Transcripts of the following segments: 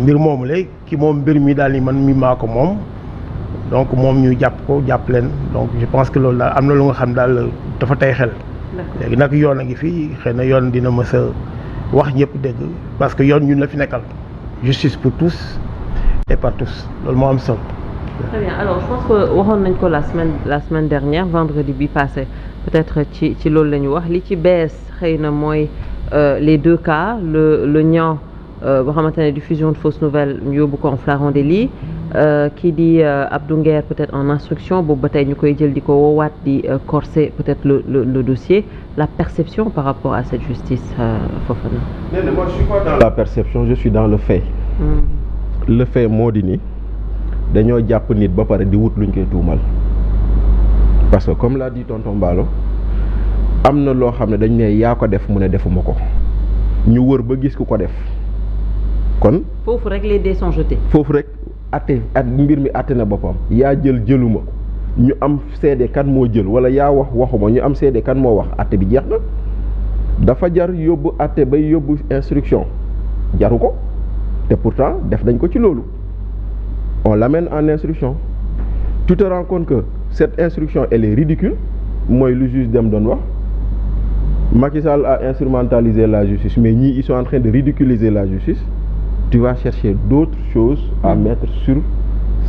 mbir moomu la ki moom mbir mi daal ni man mi maa ko moom donc moom ñu jàpp ko jàpp leen donc je pense que loolu daal am na lu nga xam daal dafa tey xel. léegi nag yoon a ngi fii xëy na yoon dina mës a wax ñëpp dégg parce que yoon ñun la fi nekkal justice pour tous et par tous loolu moo am solo. Très bien alors je pense que waxoon nañ ko la semaine dernière vendredi bi passé peut-être ci loolu la ñu wax li ci bees xëy na mooy les deux cas le Niang boo xamante ne diffusion de fausses nouvelles ñu yóbbu ko en flagrant délit kii di Abdou Nguer peut-être en instruction boobu ba tey ñu koy jël di ko woowaat di corser peut-être le dossier la perception par rapport à cette justice Fofana. Non, moi je suis pas dans la perception je suis dans le fait. Le fait moo di ni dañoo jàpp nit ba pare di wut luñ koy tuumal parce que comme l'a dit tonton Mballo am na loo xam ne dañ ne yaa ko def mu ne defuma ko ñu wër ba gis ku ko def kon. foofu rek les dés sont jetés. foofu rek atte at mbir mi atte na boppam yaa jël jëluma ñu am seede kan moo jël wala yaa wax waxuma ñu am seede kan moo wax atte bi jeex na dafa jar yóbbu atte bay yóbbu instruction jaru ko te pourtant def dañ ko ci loolu. On l'amène en instruction tu te rends compte que cette instruction elle est ridicule mooy lu juge dem doon wax Macky Sall a instrumentalisé la justice mais ñii ils sont en train de ridiculiser la justice tu vas chercher d'autres choses à mettre sur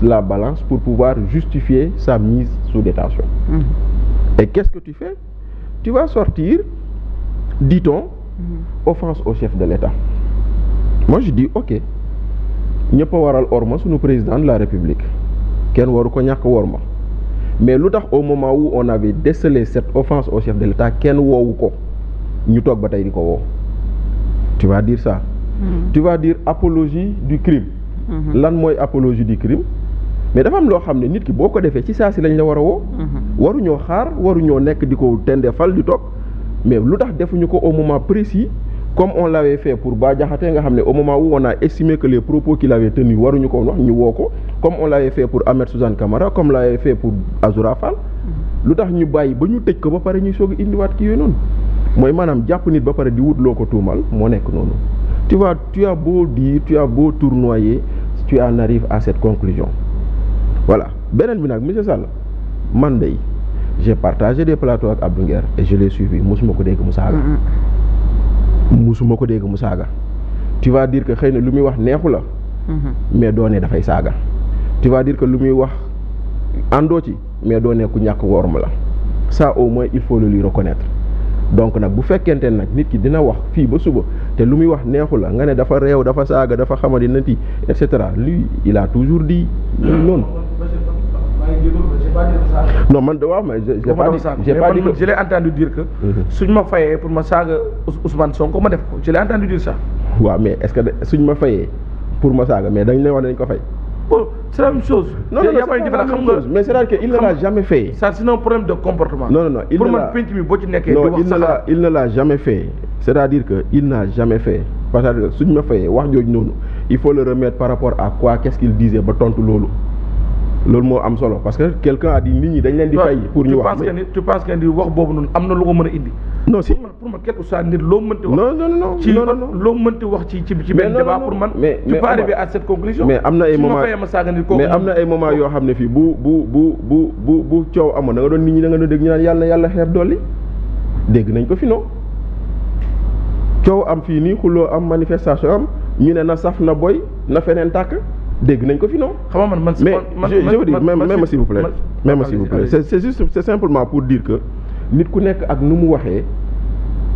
la balance pour pouvoir justifier sa mise sous détention et qu'est-ce que tu fais tu vas sortir dit-on offense au chef de l'État moi je dis ok ñëpp a waral orma suñu président de la République kenn waru ko ñàkk worma mais lu tax au moment où on avait décelé cette offense au chef de l'État kenn woowu ko ñu toog ba tey di ko woo tu vas dire ça tu vas dire apologie du crime lan mooy apologie du crime mais dafa am loo xam ne nit ki boo ko defee ci saa si lañ la war a woo waruñoo xaar waruñoo nekk di ko tendefal di toog mais lu tax defuñu ko au moment précis comme on l'avait fait pour Bah Diakhaté nga xam ne au moment où on a estimé que les propos qu'il avait tenus waruñu ko wax ñu woo ko comme on l'avait fait pour Ahmed Suzanne Camara comme l'avait fait pour Azoura Fall lu tax ñu bàyyi ba ñu tëj ko ba pare ñuy soog a indiwaat ki yooyu noonu mooy maanaam jàpp nit ba pare di wut loo ko tuumal moo nekk noonu tu vois tu as beau dire tu as beau tournoyer tu en arrives à cette conclusion voilà beneen bi nag monsieur Sall man de j'ai partagé des plateaux ak Abdou Nguer et je l'ai suivi musuma ko dégg mu saaga musuma ko dégg mu saaga tu vas dire que xëy na lu muy wax neexu la mais doo ne dafay saaga tu vas dire que lu muy wax àndoo ci mais doo ne ku ñàkk worma la ça au moins il faut le lui reconnaître donc nag bu fekkente nag nit ki dina wax fii ba suba te lu muy wax neexu la nga ne dafa réew dafa saaga dafa xamadi nati et cetera lui il a toujours dit noonu non man de waaw mais j'ai pas dit que je l'ai entendu dire que suñ ma fayee pour ma saaga Ousmane Sonko ma def ko je l'ai entendu dire ça. waaw mais est-ce que suñ ma fayee pour ma saaga mais dañ lay wax ne dañ ko fay. bon c'est la même chose. non non c'est pas la même chose mais c'est-à-dire que il ne l'a jamais fait. ça c'est un problème de comportement. non non non pour man penc mi boo ci nekkee. non il ne l'a jamais fait c'est-à-dire que il n'a jamais fait parce que suñ ma fayee wax jooju noonu il faut le remettre par rapport à quoi qu'est-ce qu'il disait ba tontu loolu. loolu moo am solo parce que quelqu'un a dit nit ñi dañ leen di fay pour ñu wax tu penses que ni wax boobu noonu am na lu ko mën a indi. non si pour man quelque soit nit loo mënti wax. non ci loo mënti wax ci benn débat pour man. mais tu peux arriver à cette conclusion. mais am na ay moments ma saaga nit kooku mais am na ay moments yoo xam ne fii bu coow amoon da nga doon nit ñi da nga doon dégg ñu naan yàlla xeeb dolli dégg nañ ko fi non coow am fii nii xuloo am manifestation am ñu ne na saf na boy na feneen tàkk. dégg nañ ko fi non. xam nga man je veux dire même s'il vous plaît même s'il vous plaît c'est juste c'est simplement pour dire que nit ku nekk ak nu mu waxee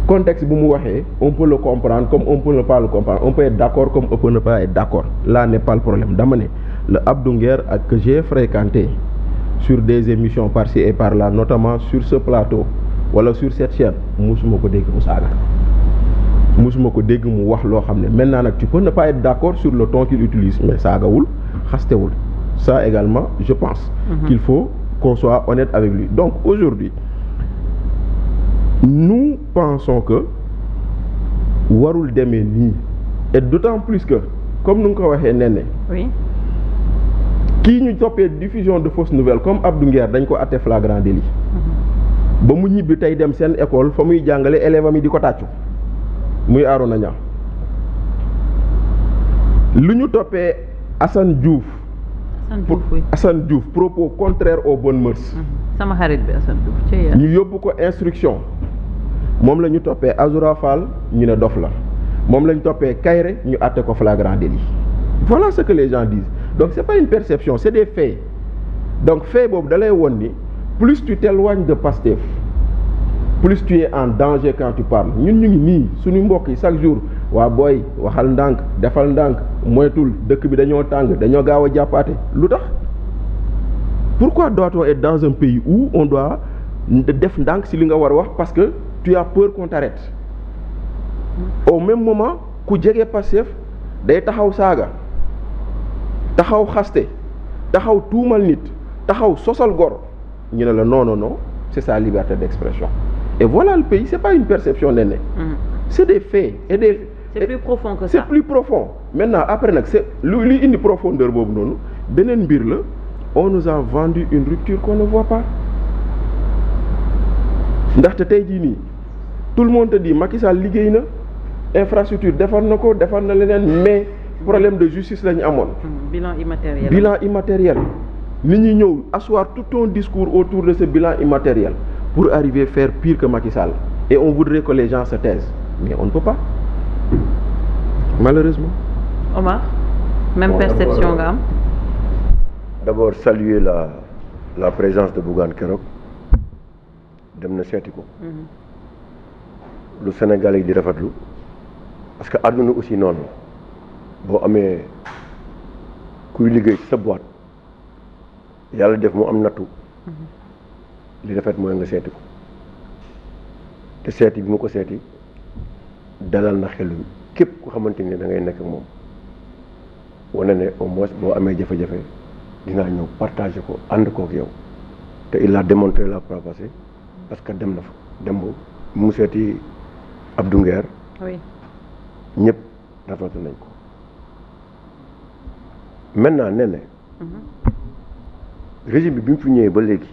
contexte bu mu waxee on peut le comprendre comme on peut ne pas le comprendre on peut être d'accord comme on peut ne pas être d'accord là n'est pas le problème dama ne le Abdou Nguer ak que j'ai fréquenté sur des émissions par-ci et par-là notamment sur ce plateau wala sur cette chaîne musuma ko dégg mu saaga musuma ko dégg mu wax loo xam ne maintenant nag tu peux ne pas être d'accord sur le ton qu'il utilise mais saagawul xastewul ça également je pense qu'il faut qu'on soit honnête avec lui donc aujourd'hui nous pensons que warul demee nii et d'autant plus que comme nu nga ko waxee nenne oui kii ñu toppee diffusion de fausses nouvelles comme Abdou Nguer dañ ko atte flagrant délit ba mu ñibbi tey dem seen école fa muy jàngale élève am yi di ko tàccu muy Arona Niang lu ñu toppee Assane Diouf. Assane Diouf propos contraire aux bonnes mœurs. sama xarit bi Assane Diouf ñu yóbbu ko instruction moom la ñu toppee Azoura Fall ñu ne dof la moom la ñu toppee Kayre ñu àtte ko flagrant délit. Voilà ce que les gens disent donc c'est pas une perception c'est des faits donc fait boobu da lay won ni plus tu t'éloignes de Pastef plus tu es en danger quand tu parles ñun ñu ngi nii suñu mbokk yi chaque jour waa booy waxal ndànk defal ndànk moytul dëkk bi dañoo tàng dañoo gaaw a jàppaate lu tax pourquoi doit-on être dans un pays où on doit def ndànk si li nga war a wax parce que tu as peur qu'on t'arrête au même moment ku jege Pastef day taxaw saaga taxaw xaste taxaw tuumal nit taxaw sosal gor ñu ne la non non non c'est sa liberté d'expression et voilà le pays c'est pas une perception Néné c'est des faits et des c'est plus profond que ça c'est plus profond maintenant après nag c'est luy indi profondeur boobu noonu beneen mbir la on nous a vendu une rupture qu'on ne voit pas ndaxte tey jii nii tout le monde te dit Macky Sall liggéey na infrastructure defar na ko defar na leneen mais problème de justice la ñu amoon. bilan immatériel nit ñi ñëw asseoir tout ton discours autour de ce bilan immatériel pour arriver faire pire que Macky Sall et on voudrait que les gens se taisent mais on ne peut pas malheureusement. Omar même perception nga am. D'abord saluer la présence de Bougane keroog dem na seeti ko. lu Sénégalais yi di rafetlu parce que àdduna aussi noonu boo amee kuy liggéey ci sa boîte yàlla def mu am nattu li rafet mooy nga seeti ko te seeti bi mu ko seeti dalal na xelu képp ku xamante ni da ngay nekk ak moom wane ne au moins boo amee jafe-jafe dinaa ñëw partager ko ànd kook yow te il a démontré la fois passée parce que dem na fa dem mu seeti Abdou Nguer oui ñëpp rafetlu nañ ko maintenant nee na régime bi mu fi ñëwee ba léegi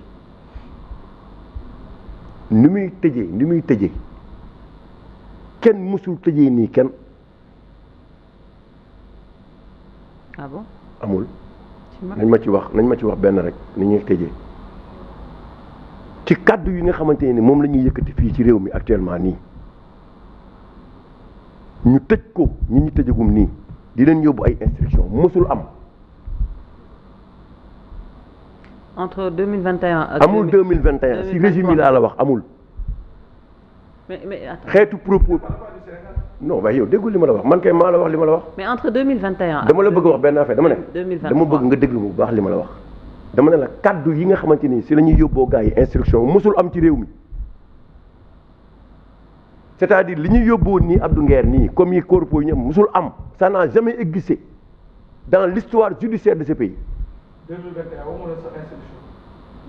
ni muy tëjee kenn mësul tëjee nii kenn. ah bon amul nañ ma ci wax benn rek ni ñuy tëjee ci kàddu yi nga xamante ne moom la ñuy yëkkati fii ci réew mi actuellement nii ñu tëj ko ñi ñu tëjagum nii di leen yóbbu ay instruction mësul am. entre 2021 ak amul 2021 si régime yi laa la wax amul. mais attends. xeetu propos non waaye yow déggul li ma la wax man kay maa la wax li ma la wax. mais entre 2021 ak dama la bëgg wax benn affaire dama ne. 2023 dama bëgg nga déglu bu baax li ma la wax. dama ne la kaddu yi nga xamante ni si la ñuy yóbboo gars yi instruction mësul am ci réew mi c'est-à-dire li ñuy yóbboo nii Abdou Nguer nii comme yi corpo yi ñu am mësul am ça n'a jamais existé dans l'histoire judiciaire de ce pays. 2021 waxuma la sa instruction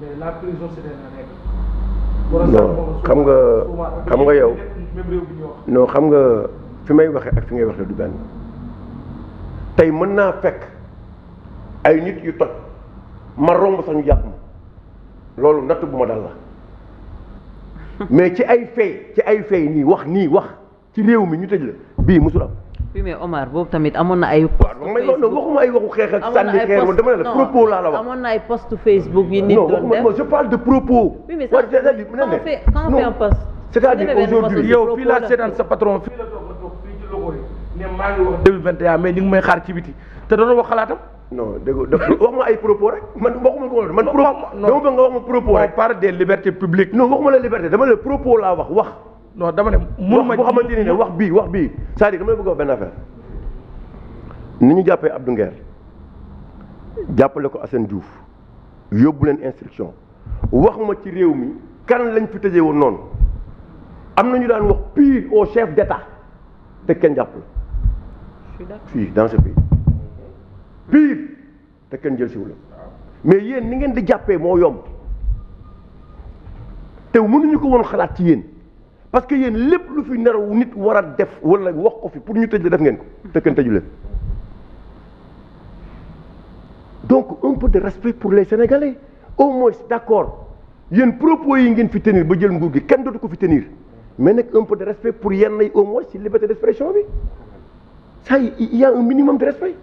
mais la prison c'était la règle. non xam nga yow non xam nga fi may waxee ak fi ngay waxee du benn tey mën naa fekk ay nit yu toj ma romb sax ñu jàpp ma loolu natt bu ma dal la mais ci ay fay nii wax ci réew mi ñu tëj la bii musul am. oui mais Omar boobu tamit amoon na ay. waaw mais non waxuma ay waxu xeex ak sànni xeer dama ne la propos laa la wax. amoon na ay post Facebook yi nit doon def non je parle de propos. oui mais ça quand on fait un post. c'est-à-dire aujourd'hui yow fii laa seetaan sa patron fii la toog fii ci logo yi ne maa ngi wax 2021 mais ñu ngi may xaar ci biti te doon wax xalaatam. non dégg wax ma ay propos rek man waxuma ko man propos dama bëgg nga wax ma propos rek. on parle des libertés publiques. non waxuma la liberté dama la propos laa wax. non dama ne wax boo xamante ne wax bii c'est-à-dire dama la bëgg a wax benn affaire ni ñu jàppee Abdou Nguer jàppale ko Assane Diouf yóbbu leen instruction wax ma ci réew mi kan lañ fi tëjee woon noonu am na ñu daan wax pire au chef d'État te kenn jàppale fii dans ce pays pire te kenn jël siwu la mais yéen ni ngeen di jàppee moo yomb te mënuñu ko woon xalaat ci yéen parce que yéen lépp lu fi naraw nit war a def wala wax ko fi pour ñu tëj la def ngeen ko te kenn tëju leen donc un peu de respect pour les Sénégalais au moins d'accord yéen propos yi ngeen fi tenir ba jël nguur gi kenn dootu ko fi tenir mais nag un peu de respect pour yenn yi au moins ci liberté d'expression bi ça il y a un minimum de respect